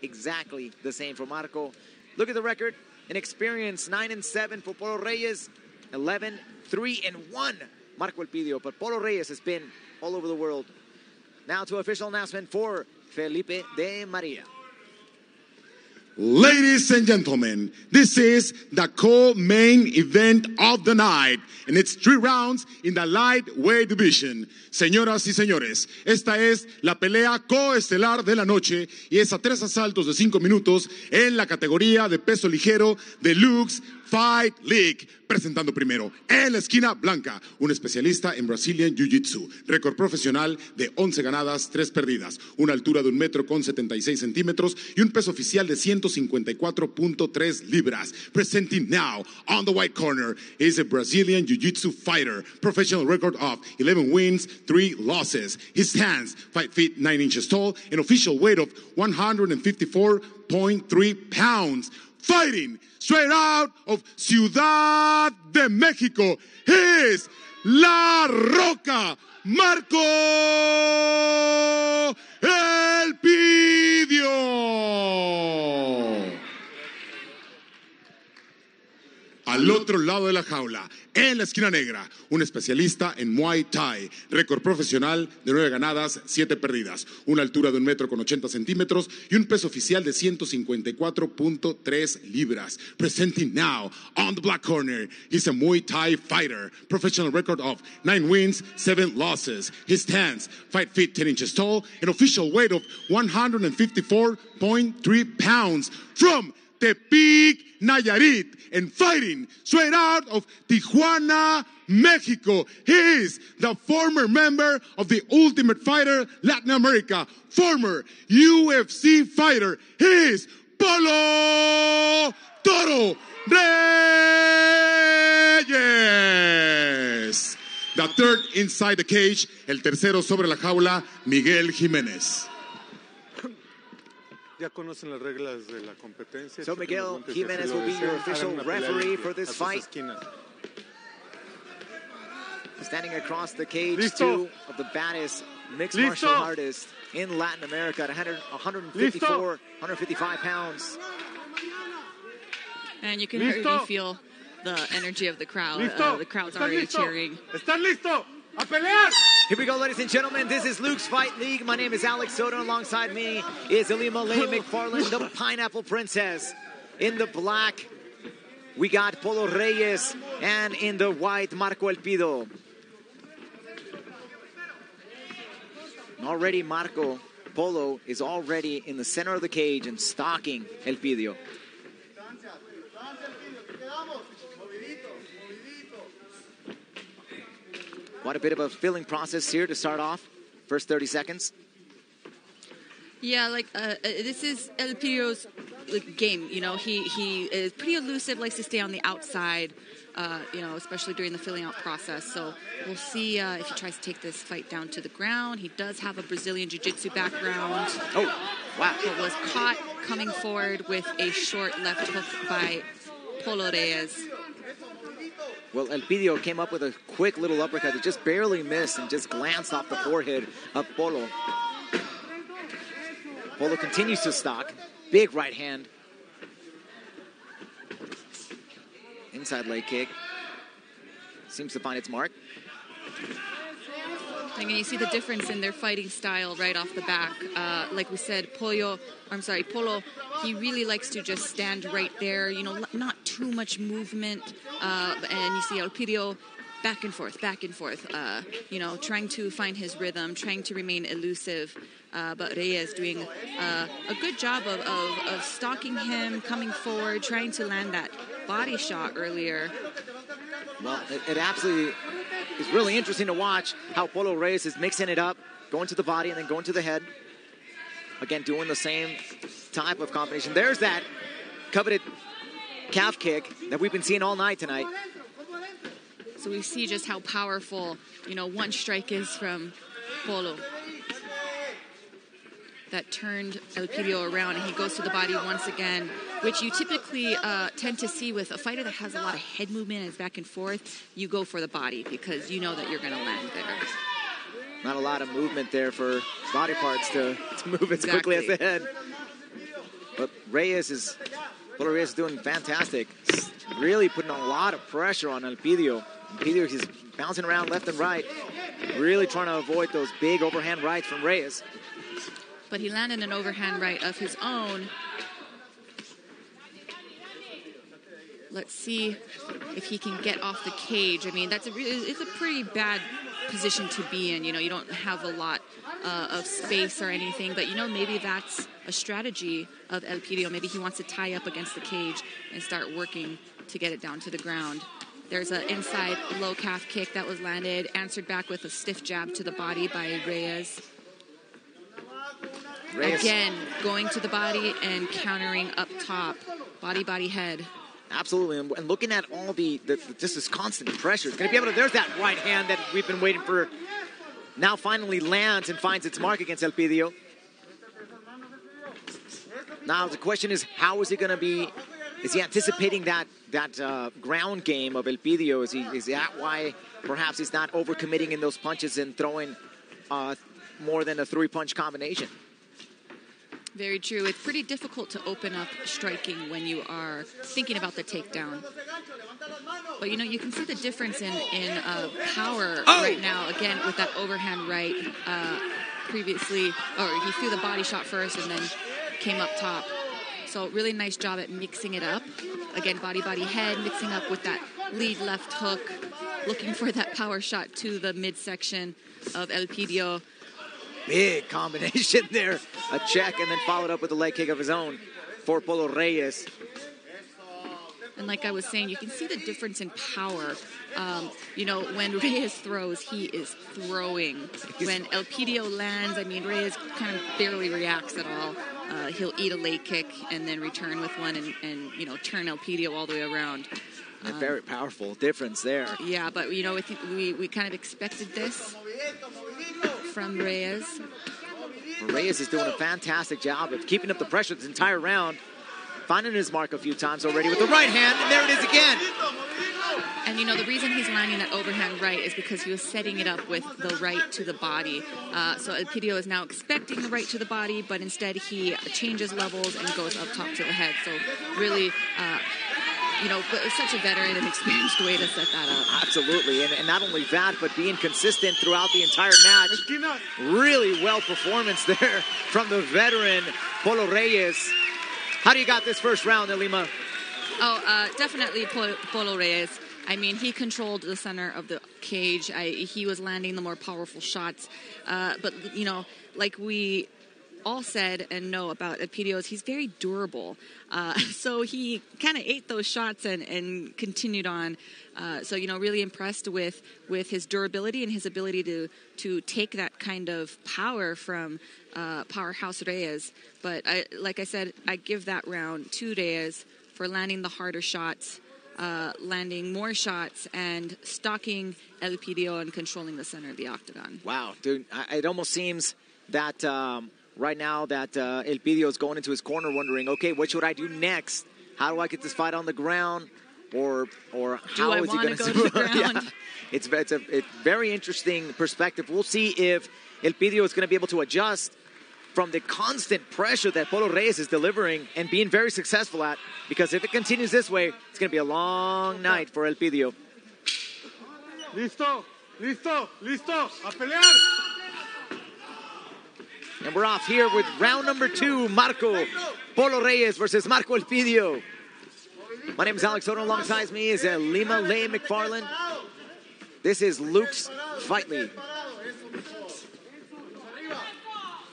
exactly the same for Marco. Look at the record. An experience, 9-7 for Polo Reyes, 11-3-1 Marco Elpidio. But Polo Reyes has been all over the world. Now to official announcement for Felipe de Maria. Ladies and gentlemen, this is the co-main event of the night, and it's 3 rounds in the lightweight division. Señoras y señores, esta es la pelea coestelar de la noche y es a 3 asaltos de 5 minutos en la categoría de peso ligero de LUX Fight League. Presentando primero, en la esquina blanca, un especialista en Brazilian Jiu-Jitsu, récord profesional de 11 ganadas, 3 perdidas, una altura de 1,76 metros y un peso oficial de 154.3 libras. Presenting now, on the white corner, is a Brazilian Jiu-Jitsu fighter, professional record of 11 wins, 3 losses. His hands, 5 feet 9 inches tall, an official weight of 154.3 pounds. Fighting straight out of Ciudad de Mexico, is La Roca, Marco Elpidio. Al otro lado de la jaula, en la esquina negra, un especialista en Muay Thai, récord profesional de 9 ganadas, 7 perdidas, una altura de 1,80 metros y un peso oficial de 154.3 libras. Presenting now, on the black corner, he's a Muay Thai fighter, professional record of 9 wins, 7 losses. His stance, 5 feet 10 inches tall, an official weight of 154.3 pounds. From Tepic, Nayarit, and fighting straight out of Tijuana, Mexico. He is the former member of the Ultimate Fighter Latin America, former UFC fighter. He is Polo Reyes. The third inside the cage, el tercero sobre la jaula, Miguel Jiménez. Ya conocen las reglas de la competencia. So Miguel Jiménez will be your official referee for this fight. Standing across the cage, 2 of the baddest mixed martial artists in Latin America at 155 pounds. And you can already feel the energy of the crowd. The crowd's already cheering. ¿Están listos? ¡A pelear! Here we go, ladies and gentlemen. This is LUX Fight League. My name is Alex Soto. Alongside me is Ilima Lay McFarland, the Pineapple Princess. In the black, we got Polo Reyes. And in the white, Marco Elpidio. Already Marco Polo is already in the center of the cage and stalking Elpidio. Quite a bit of a filling process here to start off. First 30 seconds. Yeah, this is Elpidio's game. You know, he is pretty elusive, likes to stay on the outside, you know, especially during the filling out process. So we'll see if he tries to take this fight down to the ground. He does have a Brazilian Jiu-Jitsu background. Oh, wow. But was caught coming forward with a short left hook by Polo Reyes. Well, Elpidio came up with a quick little uppercut that just barely missed and just glanced off the forehead of Polo. Polo continues to stalk. Big right hand. Inside leg kick. Seems to find its mark. And you see the difference in their fighting style right off the back. Like we said, Polo, he really likes to just stand right there, you know, not too much movement. And you see Elpidio back and forth, you know, trying to find his rhythm, trying to remain elusive. But Reyes doing a good job of stalking him, coming forward, trying to land that body shot earlier. Well, it absolutely is really interesting to watch how Polo Reyes is mixing it up, going to the body and then going to the head. Again, doing the same type of combination. There's that coveted calf kick that we've been seeing all night tonight. So we see just how powerful, you know, one strike is from Polo. That turned Elpidio around, and he goes to the body once again, which you typically tend to see with a fighter that has a lot of head movement and is back and forth. You go for the body because you know that you're going to land there. Not a lot of movement there for body parts to move as quickly as the head. But Polo Reyes is doing fantastic. Really putting a lot of pressure on Elpidio. Elpidio is bouncing around left and right, really trying to avoid those big overhand rights from Reyes. But he landed an overhand right of his own. Let's see if he can get off the cage. I mean, it's a pretty bad position to be in. You know, you don't have a lot of space or anything, but, you know, maybe that's a strategy of Elpidio. Maybe he wants to tie up against the cage and start working to get it down to the ground. There's an inside low calf kick that was landed, answered back with a stiff jab to the body by Reyes. Again, going to the body and countering up top. Body, body, head. Absolutely, and looking at all just this constant pressure. It's going to be able to, there's that right hand that we've been waiting for. Now finally lands and finds its mark against Elpidio. Now the question is, how is he going to be, is he anticipating that ground game of Elpidio? Is that why perhaps he's not overcommitting in those punches and throwing more than a 3-punch combination? Very true. It's pretty difficult to open up striking when you are thinking about the takedown. But, you know, you can see the difference in power right now, again, with that overhand right previously. Or he threw the body shot first and then came up top. So really nice job at mixing it up. Again, body, body, head, mixing up with that lead left hook, looking for that power shot to the midsection of Elpidio. Big combination there. A check and then followed up with a leg kick of his own for Polo Reyes. And like I was saying, you can see the difference in power. You know, when Reyes throws, he is throwing. When Elpidio lands, I mean, Reyes kind of barely reacts at all. He'll eat a leg kick and then return with one and you know, turn Elpidio all the way around. A very powerful difference there. Yeah, but, you know, I think we kind of expected this from Reyes. Reyes is doing a fantastic job of keeping up the pressure this entire round, finding his mark a few times already with the right hand, and there it is again. And, you know, the reason he's landing that overhand right is because he was setting it up with the right to the body. So Elpidio is now expecting the right to the body, but instead he changes levels and goes up top to the head. So really, you know, such a veteran and experienced way to set that up. Absolutely, and not only that, but being consistent throughout the entire match. Really well performance there from the veteran Polo Reyes. How do you got this first round, Elima? Oh, definitely Polo Reyes. I mean, he controlled the center of the cage. He was landing the more powerful shots. But, you know, like we all said and know about Elpidio, he's very durable. So he kind of ate those shots and continued on. So, you know, really impressed with his durability and his ability to take that kind of power from Powerhouse Reyes. But like I said, I give that round to Reyes for landing the harder shots, landing more shots, and stalking Elpidio and controlling the center of the octagon. Wow, dude, it almost seems that right now that Elpidio is going into his corner wondering, okay, what should I do next? How do I get this fight on the ground? Or how is he going to go to the ground? Yeah. It's a very interesting perspective. We'll see if Elpidio is going to be able to adjust from the constant pressure that Polo Reyes is delivering and being very successful at. Because if it continues this way, it's going to be a long night for Elpidio. Listo, listo, listo, a pelear. And we're off here with round number 2, Marco Polo Reyes versus Marco Elpidio. My name is Alex Soto. Alongside me is Lima Lay McFarland. This is LUX Fight League.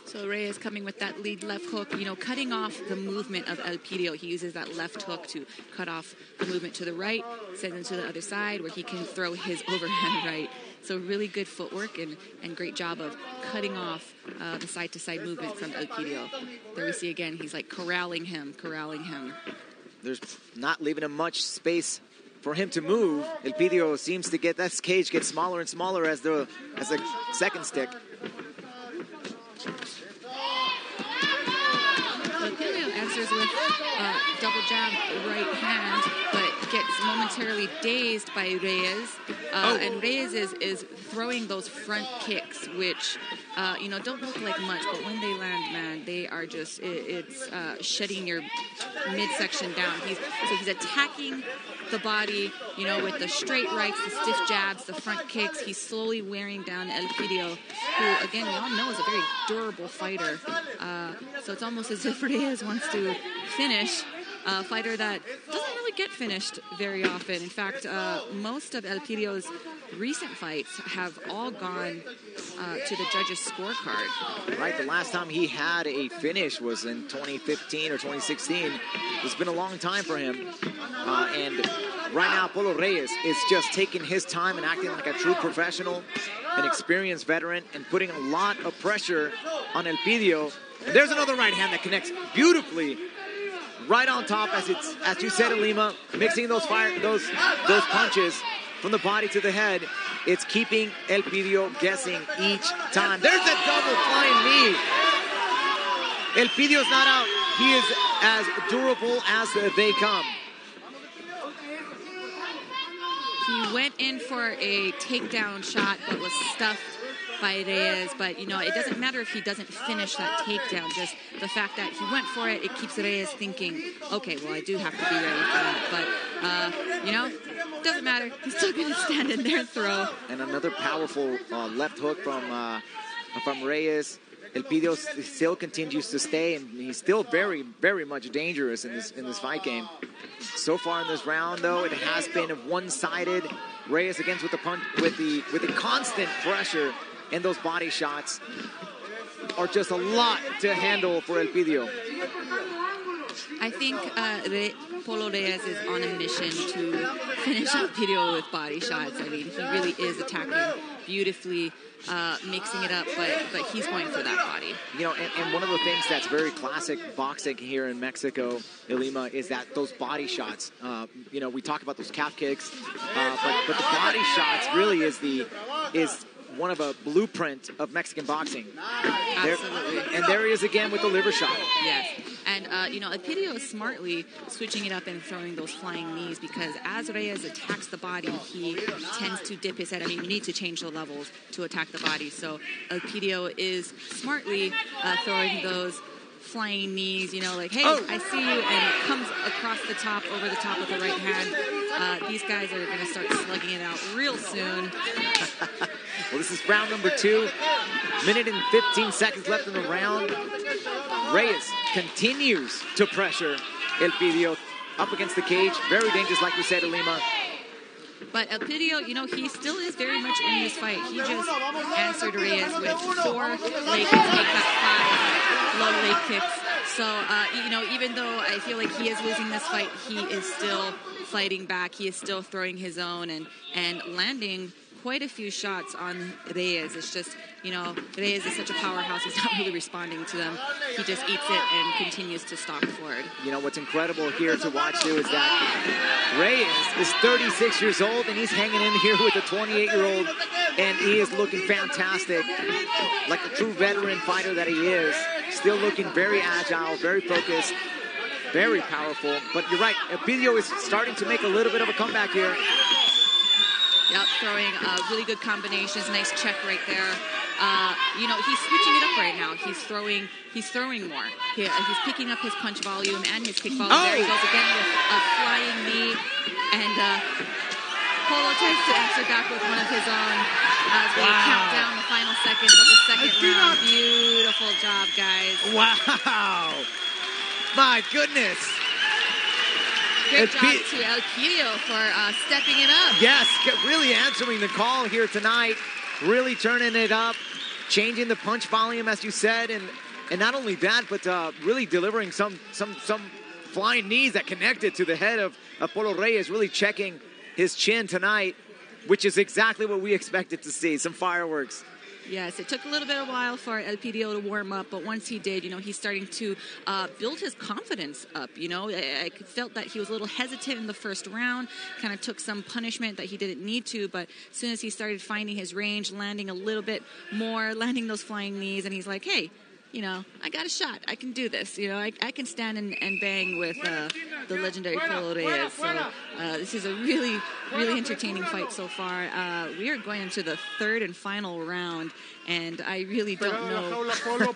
So Reyes coming with that lead left hook, you know, cutting off the movement of Elpidio. He uses that left hook to cut off the movement to the right, sends him to the other side where he can throw his overhand right. So really good footwork and great job of cutting off the side-to-side movement from Elpidio. There we see again, he's like corralling him. There's not leaving him much space for him to move. Elpidio seems to get that cage gets smaller and smaller as the second stick. Elpidio answers with double jab right hand, but gets momentarily dazed by Reyes. And Reyes is throwing those front kicks, which don't look like much, but when they land, man, they are just, it's shutting your midsection down. He's attacking the body, with the straight rights, the stiff jabs, the front kicks. He's slowly wearing down Elpidio, who, again, we all know is a very durable fighter. So it's almost as if Reyes wants to finish a fighter that doesn't really get finished very often. In fact, most of Elpidio's recent fights have all gone to the judges' scorecard. Right, the last time he had a finish was in 2015 or 2016. It's been a long time for him. And right now, Polo Reyes is just taking his time and acting like a true professional, an experienced veteran, and putting a lot of pressure on Elpidio. And there's another right hand that connects beautifully right on top, as you said, Lima, mixing those punches from the body to the head. It's keeping Elpidio guessing each time. There's that double flying knee. Elpidio's not out. He is as durable as they come. He went in for a takedown shot but was stuffed by Reyes, but it doesn't matter if he doesn't finish that takedown. Just the fact that he went for it keeps Reyes thinking, okay, well, I do have to be ready for that. But doesn't matter. He's still going to stand in there and throw. And another powerful left hook from Reyes. Elpidio still continues to stay, and he's still very, very much dangerous in this fight game. So far in this round, though, it has been one-sided. Reyes against with the constant pressure. And those body shots are just a lot to handle for Elpidio. I think Polo Reyes is on a mission to finish Elpidio with body shots. I mean, he really is attacking beautifully, mixing it up, but he's going for that body. And one of the things that's very classic boxing here in Mexico, Lima, is that those body shots. We talk about those calf kicks, but the body shots really is one of a blueprint of Mexican boxing. Absolutely. And there he is again with the liver shot. Yes. And, Elpidio is smartly switching it up and throwing those flying knees, because as Reyes attacks the body, he tends to dip his head. I mean, you need to change the levels to attack the body. So Elpidio is smartly throwing those flying knees, like, hey, I see you, and comes across the top, over the top with the right hand. These guys are going to start slugging it out real soon. Well, this is round number 2. Minute and 15 seconds left in the round. Reyes continues to pressure Elpidio up against the cage. Very dangerous, like we said, Lima. But Elpidio, he still is very much in this fight. He just answered Reyes with 4 leg kicks. He got 5 low leg kicks. So, even though I feel like he is losing this fight, he is still fighting back. He is still throwing his own and landing quite a few shots on Reyes. It's just, Reyes is such a powerhouse. He's not really responding to them. He just eats it and continues to stalk forward. What's incredible here to watch, too, is that Reyes is 36 years old, and he's hanging in here with a 28-year-old, and he is looking fantastic, like the true veteran fighter that he is. Still looking very agile, very focused, very powerful. But you're right, Elpidio is starting to make a little bit of a comeback here. Yep, throwing really good combinations. Nice check right there. He's switching it up right now. He's throwing more. He's picking up his punch volume and his kick volume. There he goes again with a flying knee. And Polo tries to answer back with one of his own as we count down the final seconds of the second round. Beautiful job, guys. Wow. My goodness. Great job to Elpidio for stepping it up. Yes, really answering the call here tonight. Really turning it up, changing the punch volume, as you said, and not only that, but really delivering some flying knees that connected to the head of Polo Reyes, really checking his chin tonight, which is exactly what we expected to see, some fireworks. Yes, it took a little bit of a while for Elpidio to warm up, but once he did, he's starting to build his confidence up. I felt that he was a little hesitant in the first round, kind of took some punishment that he didn't need to, but as soon as he started finding his range, landing a little bit more, landing those flying knees, and he's like, hey, you know, I got a shot. I can do this. You know, I can stand and bang with the legendary Polo Reyes. So this is a really, really entertaining fight so far. We are going into the third and final round, and I really don't know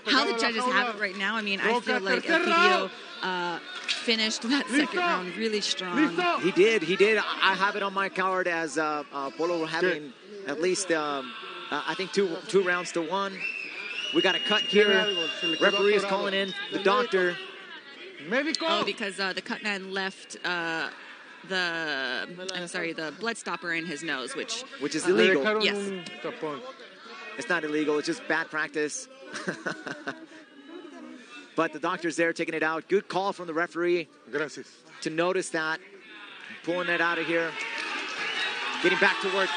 how the judges have it right now. I mean, I feel like Elpidio finished that second round really strong. He did. I have it on my card as Polo having at least, I think, two rounds to one. We got a cut here. Referee is calling in the doctor. Oh, because the cut man left the blood stopper in his nose, which is illegal. Yes. It's not illegal. It's just bad practice. But the doctor's there taking it out. Good call from the referee to notice that. Pulling it out of here. Getting back to work.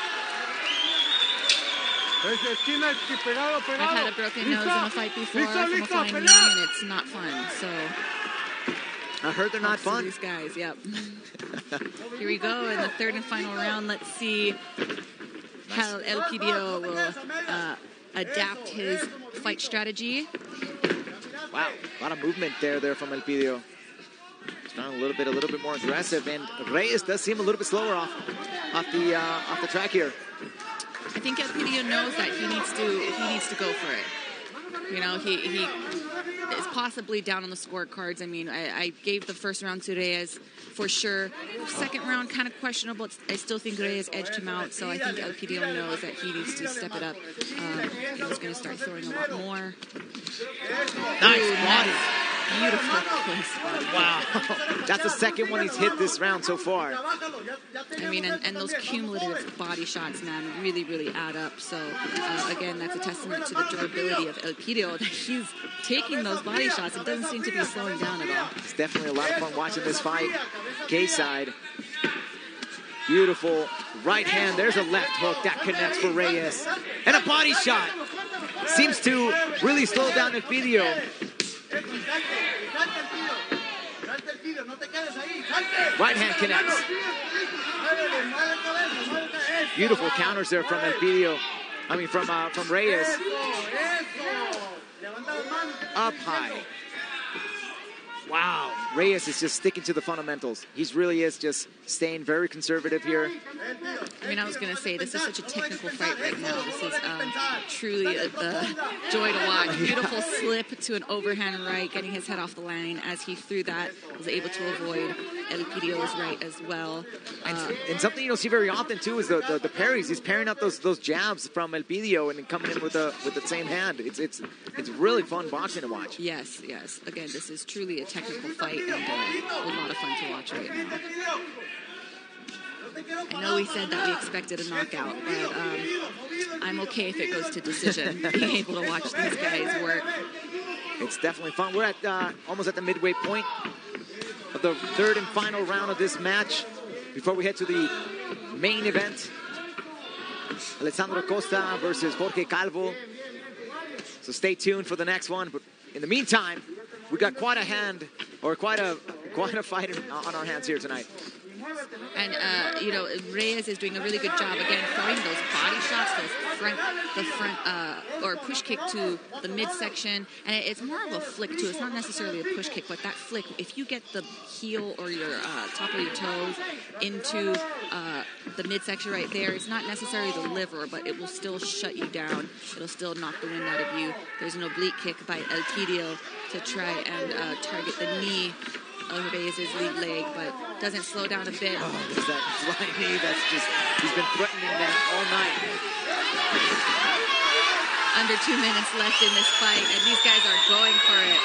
I've had a broken nose in a fight before from a flying knee, and it's not fun. So I heard they're not fun. These guys, yep. Here we go in the third and final round. Let's see how Elpidio will adapt his fight strategy. Wow, a lot of movement there from Elpidio. Starting a little bit more aggressive, and Reyes does seem a little bit slower off the track here. I think Elpidio knows that he needs to go for it. You know, he is possibly down on the scorecards. I mean, I gave the first round to Reyes for sure. Second round, kind of questionable. I still think Reyes edged him out, so I think Elpidio knows that he needs to step it up. He's going to start throwing a lot more. Nice body. Beautiful place body. Wow. That's the second one he's hit this round so far. I mean, and those cumulative body shots, man, really, really add up. So, again, that's a testament to the durability of Elpidio, that he's taking those body shots. It doesn't seem to be slowing down at all. It's definitely a lot of fun watching this fight. K-side. Beautiful right hand. There's a left hook that connects for Reyes. And a body shot. Seems to really slow down Elpidio. Right hand connects. Beautiful counters there from Elpidio. I mean, from Reyes. Up high. Wow. Reyes is just sticking to the fundamentals. He really is just staying very conservative here. I mean, I was going to say, this is such a technical fight right now. This is truly a joy to watch. Beautiful slip to an overhand right, getting his head off the line. As he threw that, was able to avoid Elpidio's right as well. And something you don't see very often, too, is the parries. He's pairing up those jabs from Elpidio and coming in with the same hand. It's really fun boxing to watch. Yes. Again, this is truly a technical fight and a lot of fun to watch right now. I know we said that we expected a knockout, but I'm okay if it goes to decision. Being able to watch these guys work. It's definitely fun. We're at almost at the midway point of the third and final round of this match. Before we head to the main event, Alessandro Costa versus Jorge Calvo. So stay tuned for the next one. But in the meantime, we got quite a fight on our hands here tonight. And, Reyes is doing a really good job, again, throwing those body shots, the front or push kick to the midsection. And it's more of a flick, too. It's not necessarily a push kick, but that flick, if you get the heel or your top of your toes into the midsection right there, it's not necessarily the liver, but it will still shut you down. It'll still knock the wind out of you. There's an oblique kick by Elpidio to try and target the knee of Reyes' lead leg, but doesn't slow down a bit. Oh, there's that flying knee that's just, he's been threatening that all night. Under 2 minutes left in this fight, and these guys are going for it.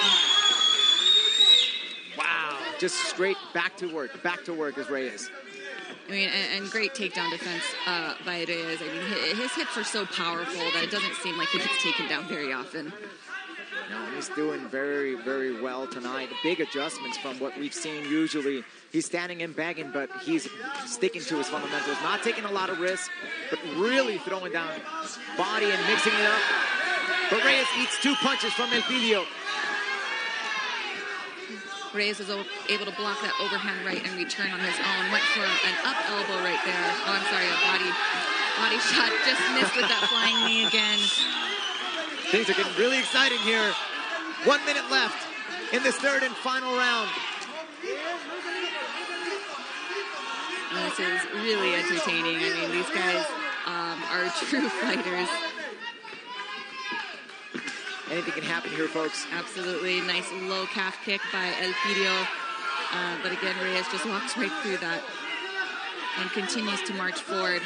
Wow, just straight back to work is Reyes. I mean, and great takedown defense by Reyes. I mean, his hits are so powerful that it doesn't seem like he gets taken down very often. No, he's doing very, very well tonight. Big adjustments from what we've seen usually. He's standing and bagging, but he's sticking to his fundamentals. Not taking a lot of risks, but really throwing down body and mixing it up. But Reyes eats 2 punches from Elpidio. Reyes was able to block that overhand right and return on his own. Went for an up elbow right there. Oh, I'm sorry, a body shot. Just missed with that flying knee again. Things are getting really exciting here. 1 minute left in this third and final round. This is really entertaining. I mean, these guys are true fighters. Anything can happen here, folks. Absolutely. Nice low calf kick by Elpidio. But again, Reyes just walks right through that and continues to march forward.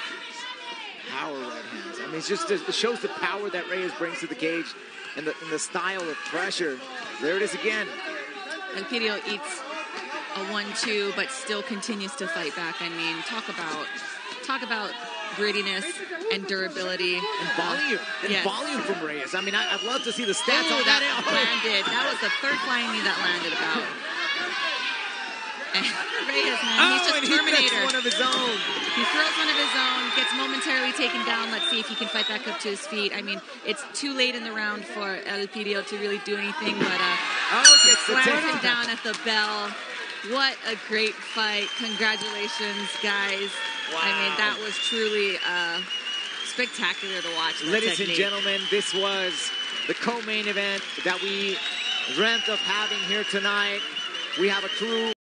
Power right hands. I mean, it shows the power that Reyes brings to the cage and the style of pressure. There it is again. Elpidio eats a 1-2, but still continues to fight back. I mean, talk about grittiness and durability and volume. Yes. Volume from Reyes. I mean, I'd love to see the stats on that. that. Landed. That was the third flying knee that landed about. And Reyes, man, he's just Terminator. He one of his own. He throws one of his own, gets momentarily taken down. Let's see if he can fight back up to his feet. I mean, it's too late in the round for Elpidio to really do anything, but slams him down at the bell. What a great fight. Congratulations, guys. Wow. I mean, that was truly spectacular to watch. Ladies and gentlemen, this was the co-main event that we dreamt of having here tonight. We have a true